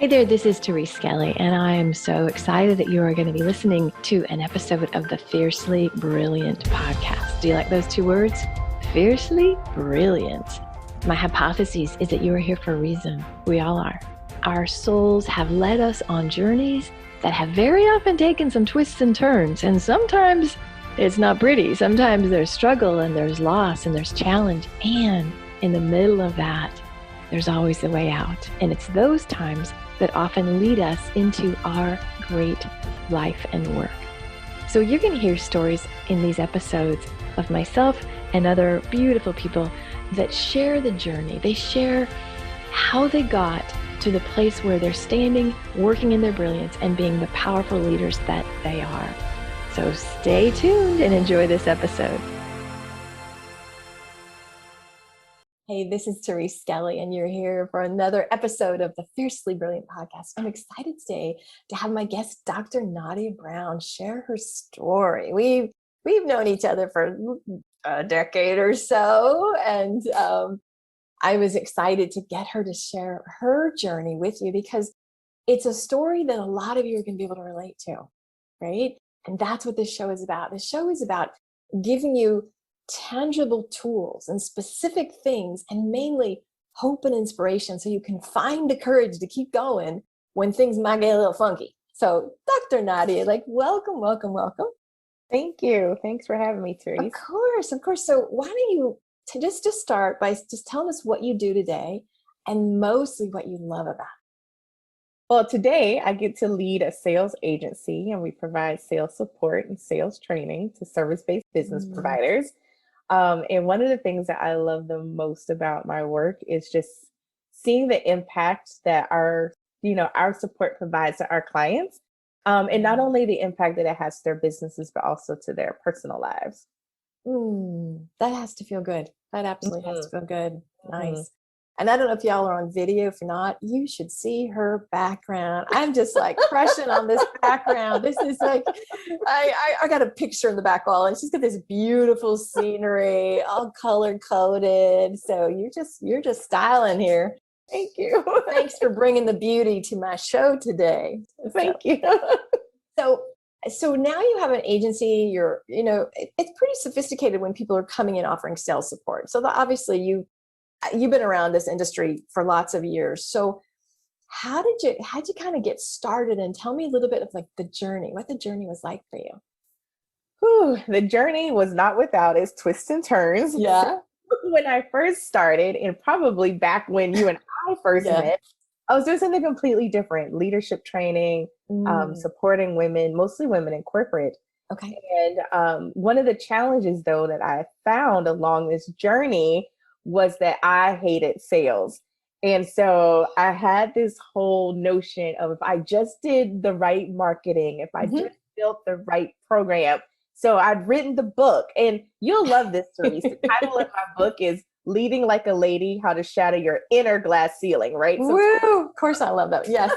Hey there, this is Therese Skelly, and I am so excited that you are going to be listening to an episode of the Fiercely Brilliant podcast. Do you like those two words? Fiercely Brilliant. My hypothesis is that you are here for a reason. We all are. Our souls have led us on journeys that have very often taken some twists and turns, and sometimes it's not pretty. Sometimes there's struggle and there's loss and there's challenge, and in the middle of that, there's always a way out. And it's those times that often lead us into our great life and work. So you're going to hear stories in these episodes of myself and other beautiful people that share the journey. They share how they got to the place where they're standing, working in their brilliance, and being the powerful leaders that they are. So stay tuned and enjoy this episode. Hey, this is Therese Skelly, and you're here for another episode of the Fiercely Brilliant podcast. I'm excited today to have my guest, Dr. Nadia Brown, share her story. We've known each other for a decade or so, and I was excited to get her to share her journey with you because it's a story that a lot of you are going to be able to relate to, right? And that's what this show is about. The show is about giving you tangible tools and specific things, and mainly hope and inspiration, so you can find the courage to keep going when things might get a little funky. So Dr. Nadia, welcome. Thank you. Thanks for having me, Therese. Of course. So why don't you just start by just telling us what you do today and mostly what you love about it. Well, today I get to lead a sales agency, and we provide sales support and sales training to service-based business providers. And one of the things that I love the most about my work is just seeing the impact that our support provides to our clients. And not only the impact that it has to their businesses, but also to their personal lives. That has to feel good. That absolutely has to feel good. Nice. Mm-hmm. And I don't know if y'all are on video. If you're not, you should see her background. I'm just crushing on this background. This is I got a picture in the back wall, and she's got this beautiful scenery, all color coded. So you're just styling here. Thank you. Thanks for bringing the beauty to my show today. Thank you. So now you have an agency. It's pretty sophisticated when people are coming in offering sales support. So obviously you've been around this industry for lots of years. So how'd you kind of get started, and tell me a little bit of the journey, what the journey was like for you? The journey was not without its twists and turns. Yeah. When I first started, and probably back when you and I first met, I was doing something completely different, leadership training, supporting women, mostly women in corporate. Okay. And one of the challenges, though, that I found along this journey was that I hated sales. And so I had this whole notion of, if I just did the right marketing, if I just built the right program. So I'd written the book, and you'll love this, Therese. The title of my book is Leading Like a Lady, How to Shatter Your Inner Glass Ceiling, right? So woo! Of course I love that. Yes.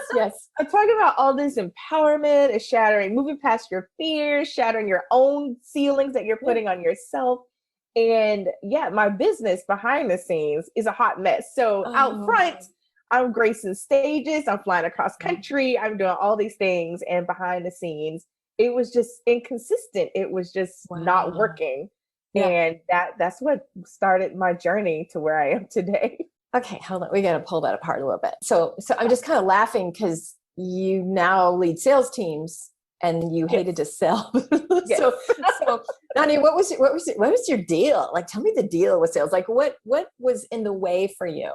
I'm talking about all this empowerment, shattering, moving past your fears, shattering your own ceilings that you're putting on yourself. And my business behind the scenes is a hot mess. So out front, I'm gracing stages, I'm flying across country, I'm doing all these things. And behind the scenes, it was just inconsistent. It was just not working. Yeah. And that's what started my journey to where I am today. Okay, hold on. We got to pull that apart a little bit. So I'm just kind of laughing because you now lead sales teams, and you hated to sell. Yes. So Nadia, what was your deal? Tell me the deal with sales. What was in the way for you?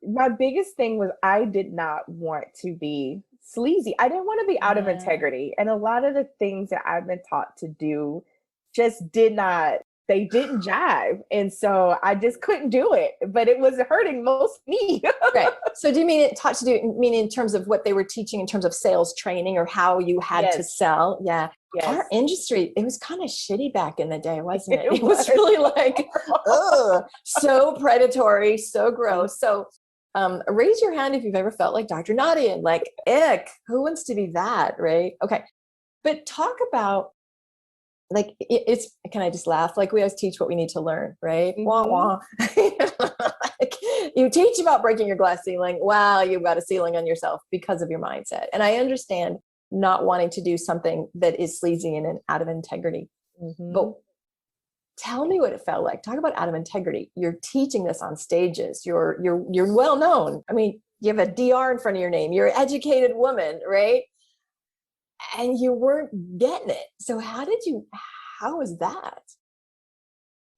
My biggest thing was I did not want to be sleazy. I didn't want to be out of integrity. And a lot of the things that I've been taught to do just didn't jive. And so I just couldn't do it, but it was hurting most me. Right. So do you mean in terms of what they were teaching in terms of sales training, or how you had to sell? Yeah. Yes. Our industry, it was kind of shitty back in the day, wasn't it? It was really so predatory, so gross. So raise your hand if you've ever felt like Dr. Nadia, ick, who wants to be that, right? Okay. But talk about, can I just laugh? We always teach what we need to learn, right? Wah, wah. You teach about breaking your glass ceiling. Wow, you've got a ceiling on yourself because of your mindset. And I understand not wanting to do something that is sleazy and out of integrity. Mm-hmm. But tell me what it felt like. Talk about out of integrity. You're teaching this on stages. You're well known. I mean, you have a DR in front of your name. You're an educated woman, right? And you weren't getting it. So how was that?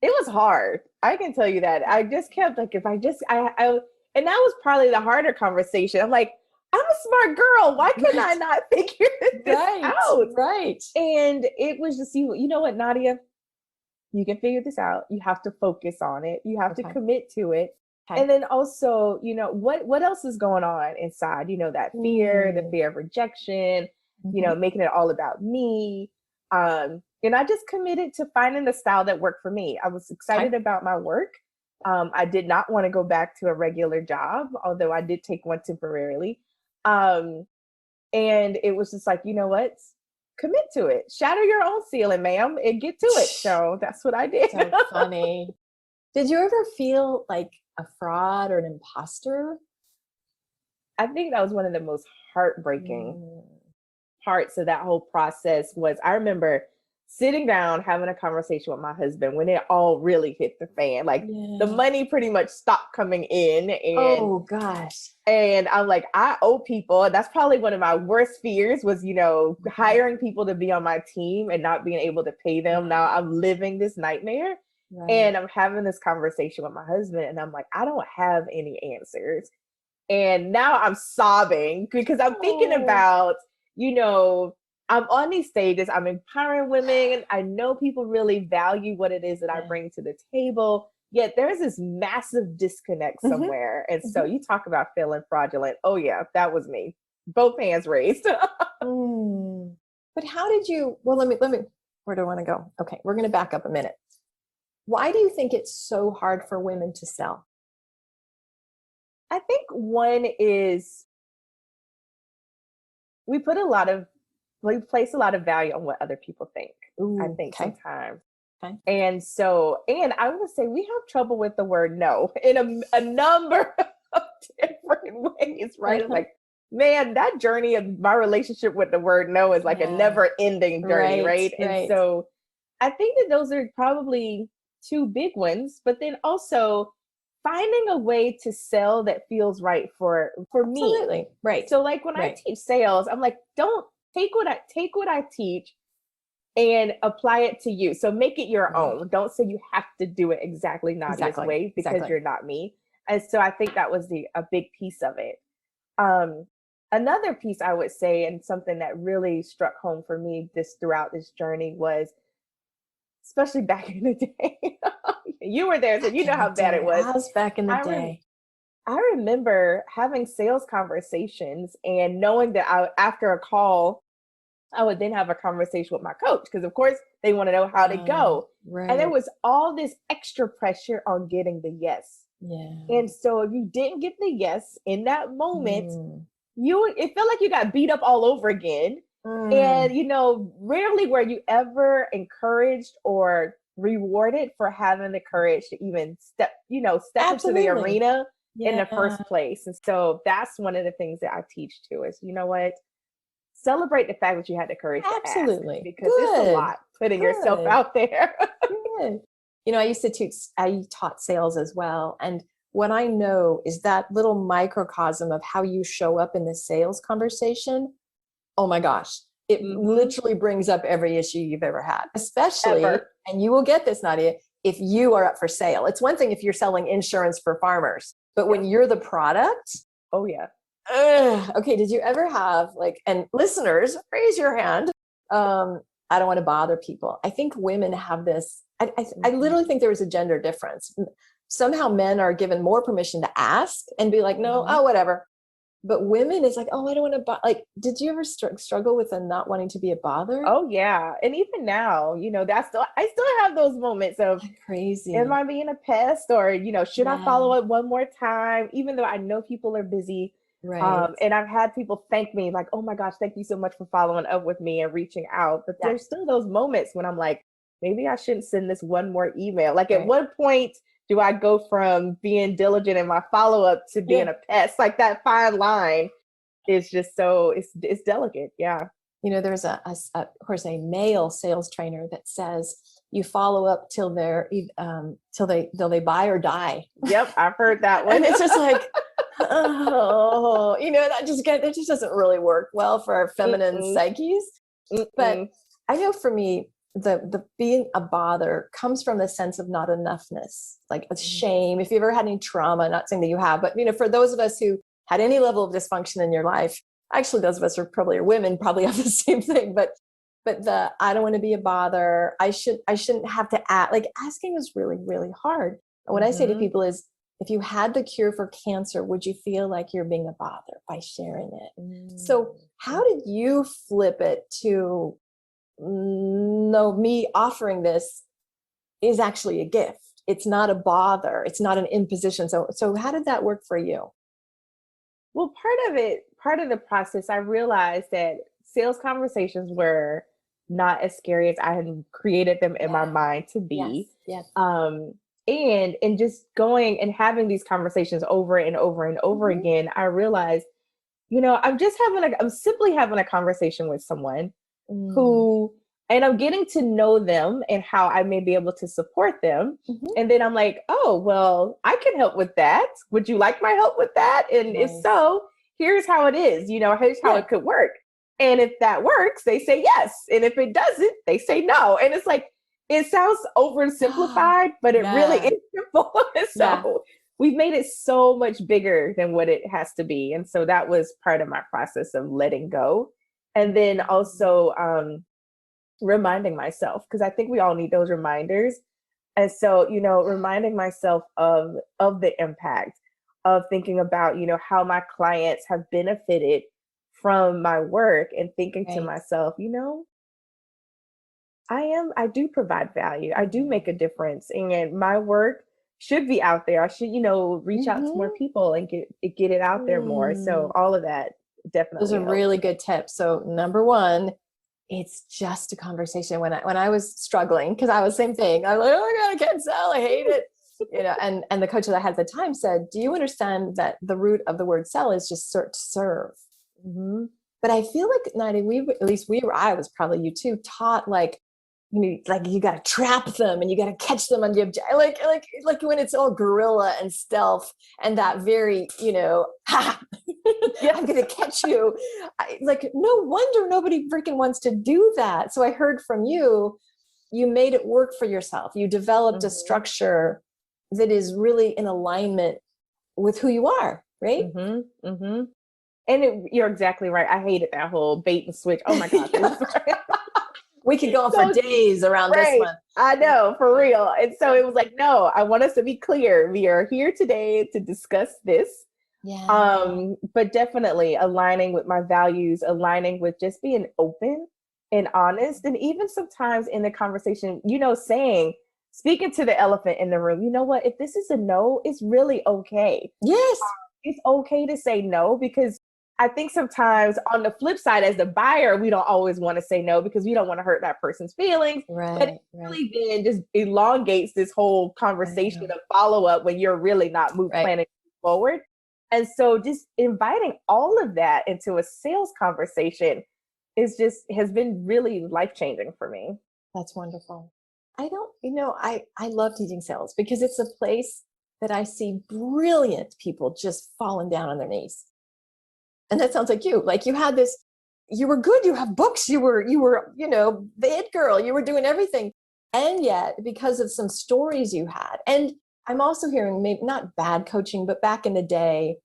It was hard. I can tell you that. I just kept like, if I just, I and that was probably the harder conversation. I'm like, I'm a smart girl. Why couldn't I not figure this out? Right. And it was just, you know what, Nadia? You can figure this out. You have to focus on it. You have to commit to it. Okay. And then also, what else is going on inside? That fear, the fear of rejection, making it all about me. And I just committed to finding the style that worked for me. I was excited about my work. I did not want to go back to a regular job, although I did take one temporarily. And it was just like, you know what? Commit to it. Shatter your own ceiling, ma'am, and get to it. So that's what I did. So funny. Did you ever feel like a fraud or an imposter? I think that was one of the most heartbreaking parts of that whole process was I remember sitting down, having a conversation with my husband when it all really hit the fan. Like the money pretty much stopped coming in. And oh gosh. And I'm like, I owe people. That's probably one of my worst fears was, hiring people to be on my team and not being able to pay them. Now I'm living this nightmare. Right. And I'm having this conversation with my husband and I'm like, I don't have any answers. And now I'm sobbing because I'm thinking about, I'm on these stages, I'm empowering women. I know people really value what it is that I bring to the table. Yet there's this massive disconnect somewhere. And so you talk about feeling fraudulent. Oh yeah, that was me. Both hands raised. But how did you, well, let me, where do I want to go? Okay, we're going to back up a minute. Why do you think it's so hard for women to sell? I think one is we place a lot of value on what other people think. Ooh, I think sometimes. Okay. And I would say we have trouble with the word no in a number of different ways, right? It's like, man, that journey of my relationship with the word no is like a never ending journey, right? And so I think that those are probably two big ones, but then also finding a way to sell that feels right for me. Absolutely. Right. So like when I teach sales, I'm like, don't take what I teach and apply it to you. So make it your own. Don't say you have to do it exactly Nadia's way because you're not me. And so I think that was a big piece of it. Another piece I would say, and something that really struck home for me throughout this journey was, especially back in the day, you were there, so you know how bad it was. I was back in the day. I remember having sales conversations and knowing that after a call, I would then have a conversation with my coach because, of course, they want to know how to go. Right. And there was all this extra pressure on getting the yes. Yeah. And so if you didn't get the yes in that moment, it felt like you got beat up all over again. And, rarely were you ever encouraged or rewarded for having the courage to even step into the arena in the first place. And so that's one of the things that I teach too is, you know what? Celebrate the fact that you had the courage to ask, because it's a lot putting yourself out there. Good. I taught sales as well. And what I know is that little microcosm of how you show up in the sales conversation. Oh my gosh, it literally brings up every issue you've ever had, especially, and you will get this, Nadia, if you are up for sale. It's one thing if you're selling insurance for farmers, but when you're the product. Oh yeah. Okay, did you ever have and listeners, raise your hand. I don't want to bother people. I think women have this, I literally think there is a gender difference. Somehow men are given more permission to ask and be like, no, oh, whatever. But women, it's like, oh, I don't want to did you ever struggle with not wanting to be a bother? Oh yeah. And even now, I still have those moments of crazy. Am I being a pest or, should I follow up one more time? Even though I know people are busy. Right. And I've had people thank me like, oh my gosh, thank you so much for following up with me and reaching out. But there's still those moments when I'm like, maybe I shouldn't send this one more email. Like at one point, do I go from being diligent in my follow-up to being a pest? Like that fine line is just so, it's delicate. Yeah. You know, there's of course, a male sales trainer that says you follow up till they buy or die. Yep. I've heard that one. And it's just like, oh, you know, that just doesn't really work well for our feminine psyches. But I know for me, the being a bother comes from the sense of not enoughness, like a shame. If you've ever had any trauma, not saying that you have, but you know, for those of us who had any level of dysfunction in your life, actually those of us are women probably have the same thing, but I don't want to be a bother. I shouldn't have to ask. Like asking is really, really hard. And what I say to people is, if you had the cure for cancer, would you feel like you're being a bother by sharing it? So how did you flip it to, no, me offering this is actually a gift. It's not a bother. It's not an imposition. So how did that work for you? Well, part of the process, I realized that sales conversations were not as scary as I had created them in my mind to be. Yes. And just going and having these conversations over and over and over again, I realized, you know, I'm simply having a conversation with someone who, and I'm getting to know them and how I may be able to support them. And then I'm like, oh, well, I can help with that. Would you like my help with that? And if so, here's how it is, you know, here's how it could work. And if that works, they say yes. And if it doesn't, they say no. And it's like, it sounds oversimplified, but it really is simple. So we've made it so much bigger than what it has to be. And so that was part of my process of letting go. And then also reminding myself, because I think we all need those reminders. And so, you know, reminding myself of the impact of thinking about, you know, how my clients have benefited from my work, and thinking to myself, you know, I do provide value. I do make a difference, and my work should be out there. I should, you know, reach out to more people and get it out there more. So all of that definitely. Those are really good tips. So number one, it's just a conversation. When I was struggling, because I was same thing. I'm like, oh my God, I can't sell. I hate it. You know, and the coach that I had at the time said, do you understand that the root of the word sell is just serve? But I feel like, Nadia, I was probably you too, taught like, you know, like you got to trap them and you got to catch them on the object, like when it's all guerrilla and stealth and that very, you know, I'm going to catch you. Like, no wonder nobody freaking wants to do that. So I heard from you, you made it work for yourself. You developed a structure that is really in alignment with who you are, right? And you're exactly right. I hated that whole bait and switch. Oh my God. We could go on for days around this one. I know, for real. And so it was like, no, I want us to be clear. We are here today to discuss this. But definitely aligning with my values, aligning with just being open and honest. And even sometimes in the conversation, you know, speaking to the elephant in the room, you know what, if this is a no, it's really okay. Yes. It's okay to say no, because I think sometimes on the flip side, as the buyer, we don't always want to say no because we don't want to hurt that person's feelings. But it really then just elongates this whole conversation of follow-up when you're really not planning forward. And so just inviting all of that into a sales conversation has been really life-changing for me. That's wonderful. I love teaching sales because it's a place that I see brilliant people just falling down on their knees. And that sounds like you. Like you had this, you were good, you have books, you were, you know, the it girl, you were doing everything. And yet, because of some stories you had, and I'm also hearing maybe not bad coaching, but back in the day,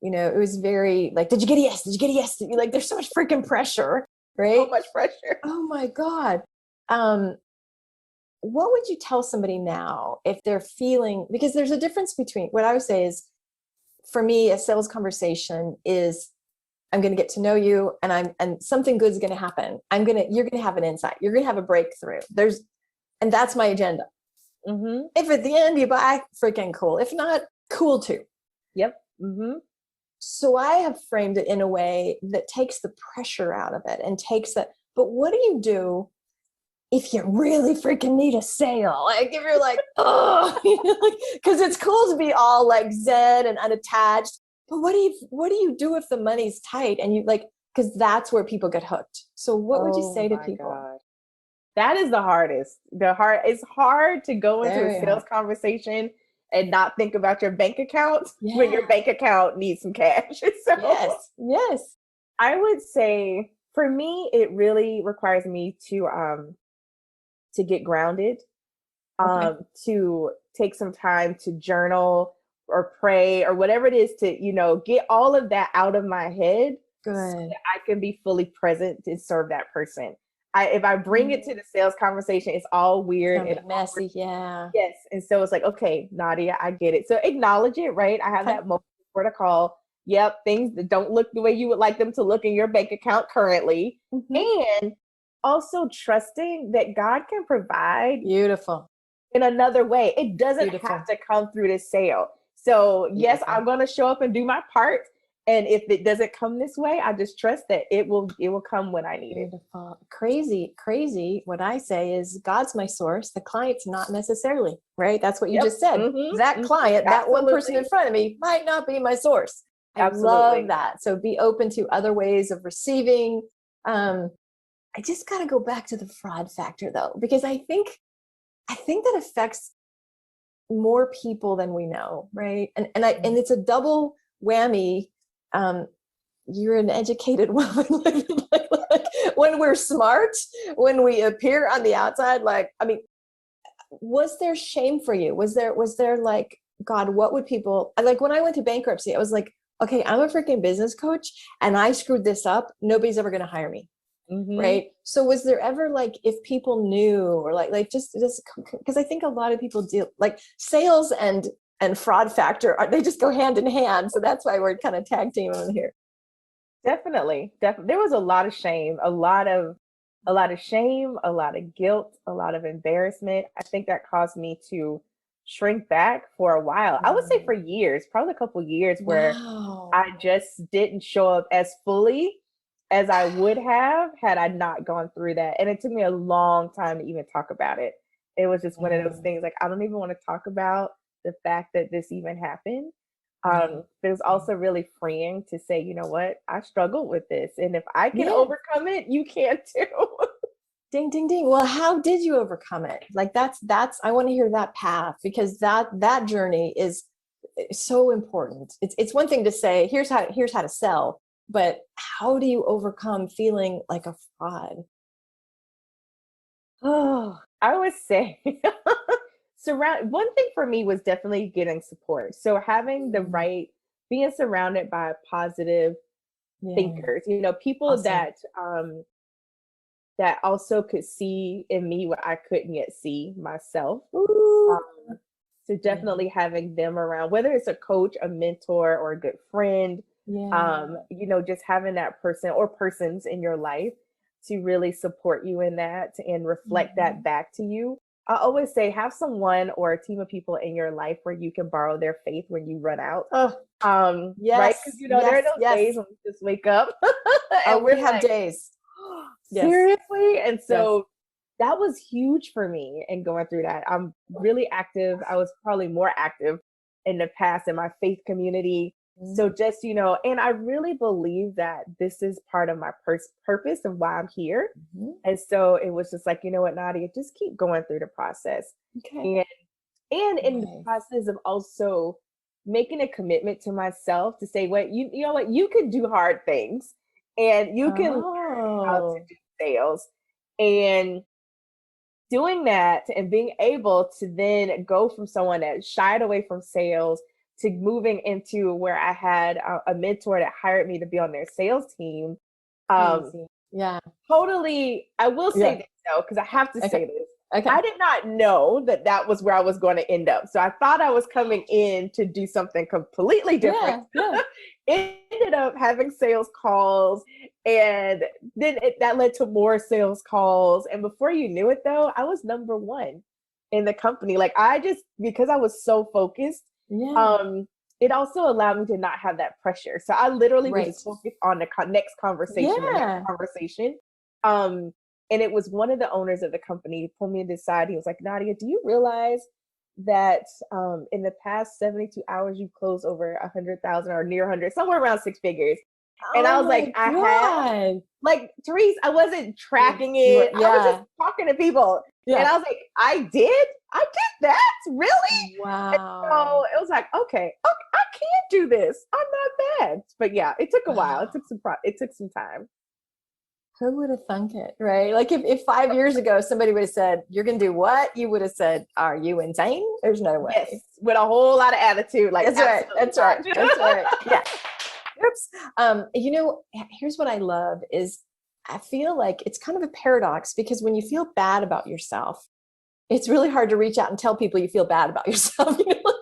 you know, it was very like, did you get a yes? Did you get a yes? Like there's so much freaking pressure, right? So much pressure. Oh my God. What would you tell somebody now if they're feeling, because there's a difference between what I would say is, for me, a sales conversation is, I'm going to get to know you and something good is going to happen. You're going to have an insight. You're going to have a breakthrough. And that's my agenda. If at the end you buy, freaking cool. If not, cool too. Yep. So I have framed it in a way that takes the pressure out of it and takes that. But what do you do if you really freaking need a sale, like if you're like, oh, because it's cool to be all like zen and unattached. But what do you do if the money's tight and you like, because that's where people get hooked. So what would you say to people? God. That is the hardest. It's hard to go into a sales conversation and not think about your bank account when your bank account needs some cash. So yes. I would say for me, it really requires me to get grounded, to take some time to journal or pray or whatever it is to, get all of that out of my head. Good. So that I can be fully present to serve that person. If I bring it to the sales conversation, it's all weird and messy. Yeah. Yes. And so it's like, okay, Nadia, I get it. So acknowledge it, right? I have that moment before the call. Yep. Things that don't look the way you would like them to look in your bank account currently. And also trusting that God can provide beautiful in another way. It doesn't have to come through the sale. So yes, I'm going to show up and do my part. And if it doesn't come this way, I just trust that it will come when I need it. Crazy. What I say is God's my source. The client's not necessarily, right? That's what you just said. That client, that one person in front of me might not be my source. I love that. So be open to other ways of receiving. I just got to go back to the fraud factor though, because I think that affects more people than we know, right? And it's a double whammy. You're an educated woman. like, when we're smart, when we appear on the outside, was there shame for you? Was there like, God, what would people like when I went to bankruptcy? I was like, okay, I'm a freaking business coach and I screwed this up. Nobody's ever going to hire me. Right. So was there ever like, if people knew or like just because I think a lot of people deal like sales and fraud factor, they just go hand in hand. So that's why we're kind of tag team on here. Definitely. There was a lot of shame, a lot of shame, a lot of guilt, a lot of embarrassment. I think that caused me to shrink back for a while. I would say for years, probably a couple of years where I just didn't show up as fully as I would have had I not gone through that. And it took me a long time to even talk about it. It was just one of those things like, I don't even want to talk about the fact that this even happened. But it was also really freeing to say, you know what, I struggled with this. And if I can overcome it, you can too. Ding, ding, ding. Well, how did you overcome it? Like that's, I want to hear that path because that journey is so important. It's one thing to say, here's how to sell, but how do you overcome feeling like a fraud? Oh, I would say one thing for me was definitely getting support. So having the right, being surrounded by positive thinkers, people that also could see in me what I couldn't yet see myself. So definitely having them around, whether it's a coach, a mentor, or a good friend, just having that person or persons in your life to really support you in that and reflect that back to you. I always say have someone or a team of people in your life where you can borrow their faith when you run out. Right? Because there are those days when we just wake up and we have days. Seriously? And so that was huge for me in going through that. I'm really active. I was probably more active in the past in my faith community. So just, and I really believe that this is part of my purpose and why I'm here. And so it was just like, you know what, Nadia, just keep going through the process. Okay. And in the process of also making a commitment to myself to say, what, you know what, you can do hard things and you can learn how to do sales. And doing that and being able to then go from someone that shied away from sales to moving into where I had a mentor that hired me to be on their sales team. Totally. I will say this though, because I have to say this. I did not know that was where I was going to end up. So I thought I was coming in to do something completely different. It ended up having sales calls, and then that led to more sales calls. And before you knew it though, I was number one in the company. Like because I was so focused, it also allowed me to not have that pressure. So I literally was just focused on the next conversation and that conversation. And it was one of the owners of the company who pulled me to the side. He was like, Nadia, do you realize that in the past 72 hours, you closed over 100,000 or near 100, somewhere around six figures? And I was like, I have. Like, Therese, I wasn't tracking it. I was just talking to people. And I was like, I did that? Really? Wow. And so it was like, okay, I can do this. I'm not bad. But yeah, it took a while. It took some time. Who would have thunk it, right? Like if 5 years ago somebody would have said, you're going to do what? You would have said, are you insane? There's no way. Yes, with a whole lot of attitude. Like, That's right. That's right. That's right. Yeah. Oops. You know, here's what I love is I feel like it's kind of a paradox because when you feel bad about yourself, it's really hard to reach out and tell people you feel bad about yourself. You know?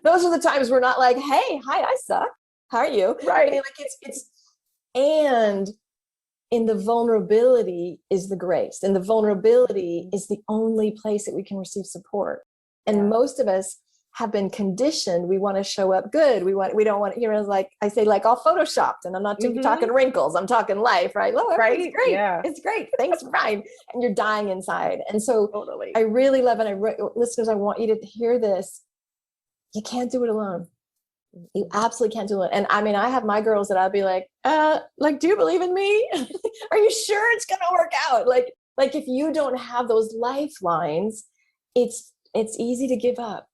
Those are the times we're not like, hey, hi, I suck. How are you? Right. I mean, like and in the vulnerability is the grace, and the vulnerability is the only place that we can receive support. And most of us have been conditioned. We want to show up good. We don't want, you know, like I say, like all photoshopped, and I'm not talking wrinkles. I'm talking life, right? Oh, right. It's great. Yeah. It's great. Things are fine. And you're dying inside. And so totally. I really love, and listeners, I want you to hear this. You can't do it alone. You absolutely can't do it. And I mean, I have my girls that I'll be like, do you believe in me? Are you sure it's going to work out? Like if you don't have those lifelines, it's easy to give up.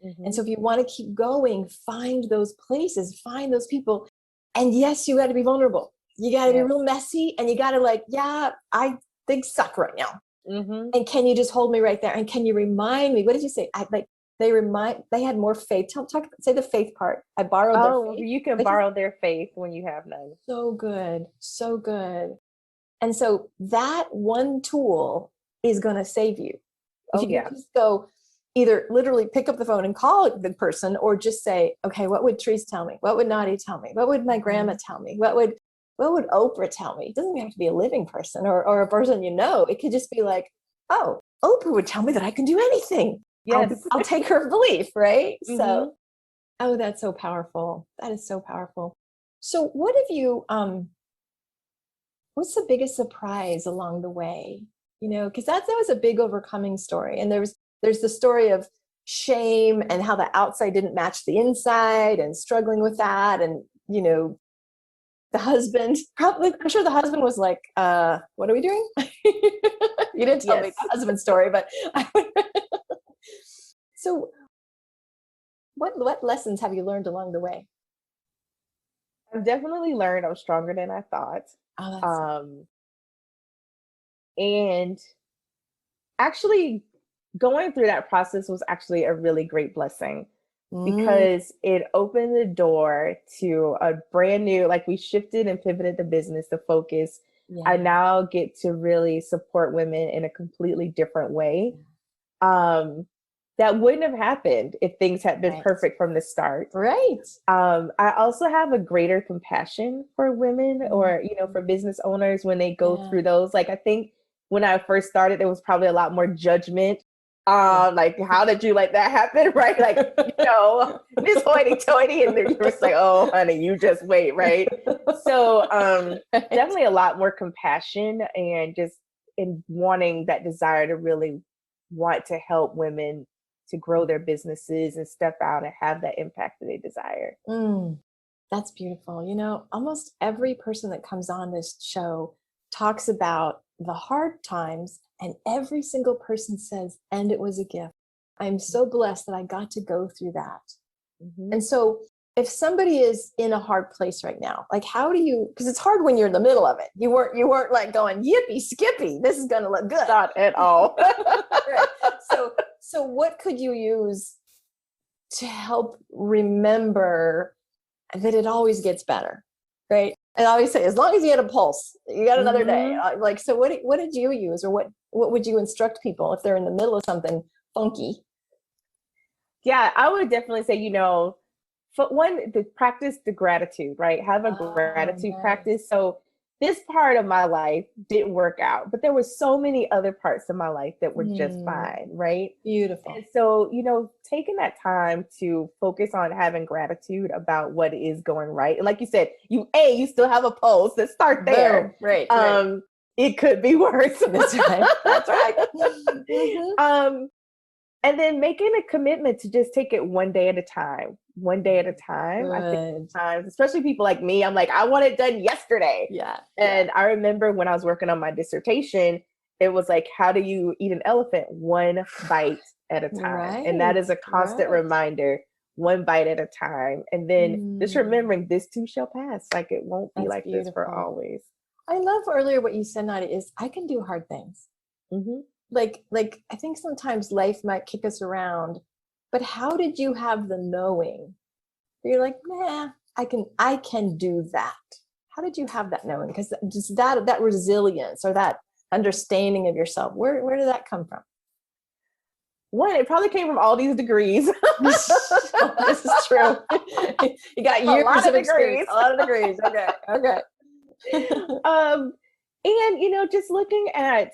Mm-hmm. And so if you want to keep going, find those places, find those people. And yes, you got to be vulnerable. You got to be real messy, and you got to I think suck right now. Mm-hmm. And can you just hold me right there? And can you remind me, what did you say? They had more faith. Say the faith part. I borrowed their faith. You can borrow their faith when you have none. So good. So good. And so that one tool is going to save you. If you just go either literally pick up the phone and call the person, or just say, okay, what would Therese tell me? What would Nadia tell me? What would my grandma tell me? What would Oprah tell me? It doesn't have to be a living person or a person you know. It could just be like, oh, Oprah would tell me that I can do anything. Yes. I'll take her belief, right? Mm-hmm. So, that's so powerful. That is so powerful. So what have you, what's the biggest surprise along the way? You know, because that was a big overcoming story. And there's the story of shame and how the outside didn't match the inside and struggling with that. And, you know, the husband, probably, I'm sure the husband was like, what are we doing? You didn't tell me the husband story, but so what lessons have you learned along the way? I've definitely learned I'm stronger than I thought. And actually going through that process was actually a really great blessing because it opened the door to a brand new, like we shifted and pivoted the business to focus. Yeah. I now get to really support women in a completely different way. That wouldn't have happened if things had been perfect from the start. Right. I also have a greater compassion for women or, you know, for business owners when they go through those. Like, I think when I first started, there was probably a lot more judgment. Like, how did you let that happen? Right. Like, you know, Miss Hoity-toity. And they're just like, oh, honey, you just wait. Right. So definitely a lot more compassion and just in wanting that desire to really want to help women to grow their businesses and step out and have that impact that they desire. That's beautiful. You know, almost every person that comes on this show talks about the hard times, and every single person says, and it was a gift. I'm so blessed that I got to go through that. Mm-hmm. And so if somebody is in a hard place right now, like how do you, because it's hard when you're in the middle of it. You weren't like going, yippee skippy, this is going to look good. Not at all. Right. So what could you use to help remember that it always gets better, right? And I always say, as long as you had a pulse, you got another day. Like, so what did you use, or what would you instruct people if they're in the middle of something funky? Yeah, I would definitely say, you know, practice the gratitude, right? Have a gratitude practice. So this part of my life didn't work out, but there were so many other parts of my life that were just fine, right? Beautiful. And so, you know, taking that time to focus on having gratitude about what is going right. And like you said, you still have a pulse. Let's start there. Right. It could be worse. That's right. That's right. Mm-hmm. And then making a commitment to just take it one day at a time. One day at a time. Good. I think sometimes, especially people like me, I'm like, I want it done yesterday. Yeah. And I remember when I was working on my dissertation, it was like, how do you eat an elephant? One bite at a time. Right. And that is a constant reminder, one bite at a time. And then just remembering this too shall pass. Like it won't be like this for always. I love earlier what you said, Nadia, is I can do hard things. Mm-hmm. Like I think sometimes life might kick us around, but how did you have the knowing? You're like, nah, I can do that. How did you have that knowing? Because just that resilience or that understanding of yourself, where did that come from? One, it probably came from all these degrees. This is true. You got years of experience. A lot of degrees. Okay. And just looking at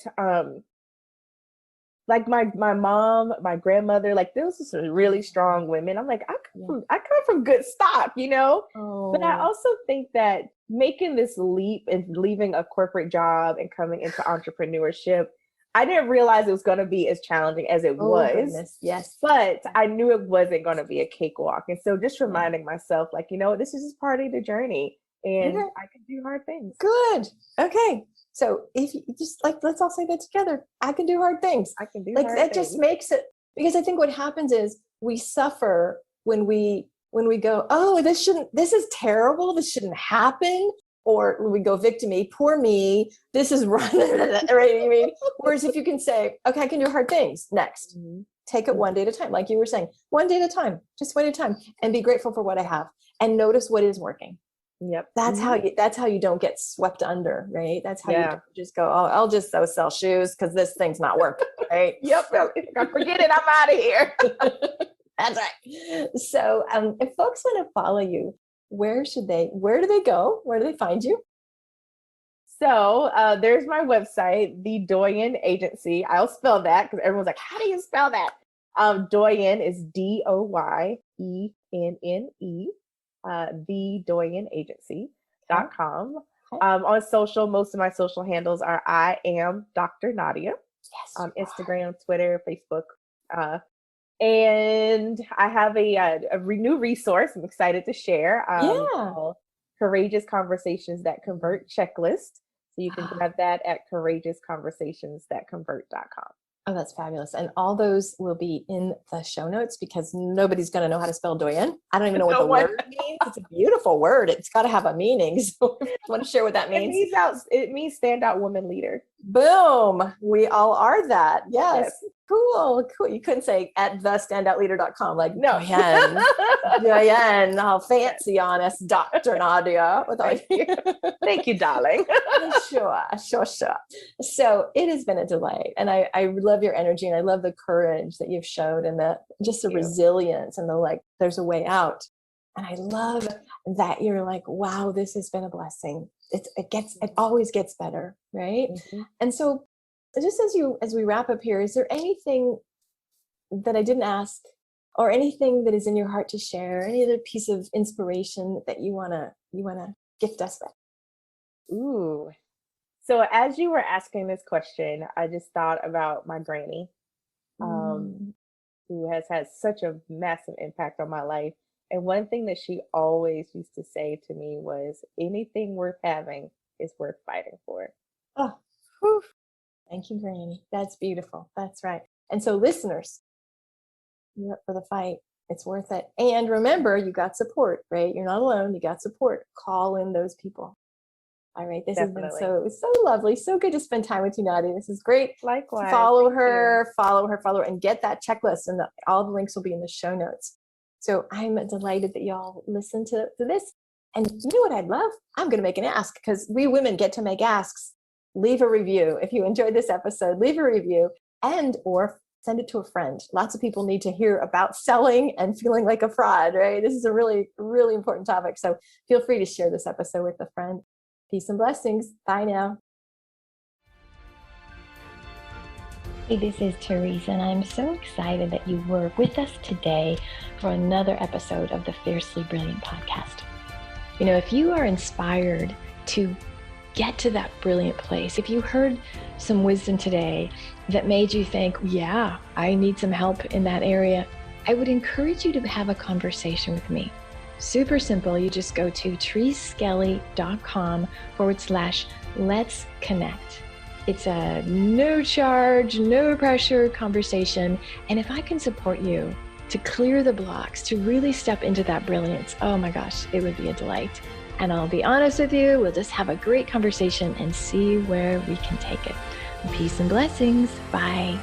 like my mom, my grandmother, like those are some really strong women. I'm like, I come from good stock, But I also think that making this leap and leaving a corporate job and coming into entrepreneurship, I didn't realize it was going to be as challenging as it was. Goodness. Yes. But I knew it wasn't going to be a cakewalk. And so just reminding myself, like, this is just part of the journey and I can do hard things. Good. Okay. So if you just let's all say that together. I can do hard things. I can do hard things. That just makes it, because I think what happens is we suffer when we go, oh, this is terrible. This shouldn't happen. Or when we go victim-y, poor me, this is right. I mean, whereas if you can say, okay, I can do hard things next, take it one day at a time. Like you were saying, one day at a time, just one at a time, and be grateful for what I have and notice what is working. Yep. That's how you don't get swept under, right? That's how you don't just go, oh, I'll just sell shoes because this thing's not working, right? Yep. Forget it. I'm out of here. That's right. So if folks want to follow you, where do they go? Where do they find you? So there's my website, The Doyen Agency. I'll spell that because everyone's like, how do you spell that? Doyen is DOYENNE, thedoyenagency.com. Okay. On social, most of my social handles are I am Dr. Nadia. Yes. Instagram, Twitter, Facebook. And I have a new resource I'm excited to share. Called Courageous Conversations That Convert Checklist. So you can grab that at courageousconversationsthatconvert.com. Oh, that's fabulous. And all those will be in the show notes because nobody's going to know how to spell Doyen. I don't even know what the word means. It's a beautiful word. It's got to have a meaning. So if you want to share what that means? It means standout woman leader. Boom. We all are that. Yes. Cool. You couldn't say at thestandoutleader.com. Like, no, Doyen, how fancy on us, Dr. Nadia. Thank you, darling. Sure. So it has been a delight. And I love your energy and I love the courage that you've showed and the resilience and there's a way out. And I love that you're like, wow, this has been a blessing. It always gets better. Right. Mm-hmm. And so just as we wrap up here, is there anything that I didn't ask or anything that is in your heart to share? Any other piece of inspiration that you want to gift us with? Ooh. So as you were asking this question, I just thought about my granny, who has had such a massive impact on my life. And one thing that she always used to say to me was, anything worth having is worth fighting for. Oh, whew. Thank you, Granny. That's beautiful. That's right. And so listeners, you're up for the fight. It's worth it. And remember, you got support, right? You're not alone. You got support. Call in those people. All right. This has been so lovely. So good to spend time with you, Nadia. This is great. Likewise. Follow her, and get that checklist. And all the links will be in the show notes. So I'm delighted that y'all listen to this. And you know what I'd love? I'm going to make an ask because we women get to make asks. Leave a review. If you enjoyed this episode, leave a review or send it to a friend. Lots of people need to hear about selling and feeling like a fraud, right? This is a really, really important topic. So feel free to share this episode with a friend. Peace and blessings. Bye now. Hey, this is Therese, and I'm so excited that you were with us today for another episode of the Fiercely Brilliant podcast. If you are inspired to get to that brilliant place. If you heard some wisdom today that made you think, yeah, I need some help in that area, I would encourage you to have a conversation with me. Super simple. You just go to thereseskelly.com/let's connect. It's a no charge, no pressure conversation. And if I can support you to clear the blocks, to really step into that brilliance, oh my gosh, it would be a delight. And I'll be honest with you, we'll just have a great conversation and see where we can take it. Peace and blessings. Bye.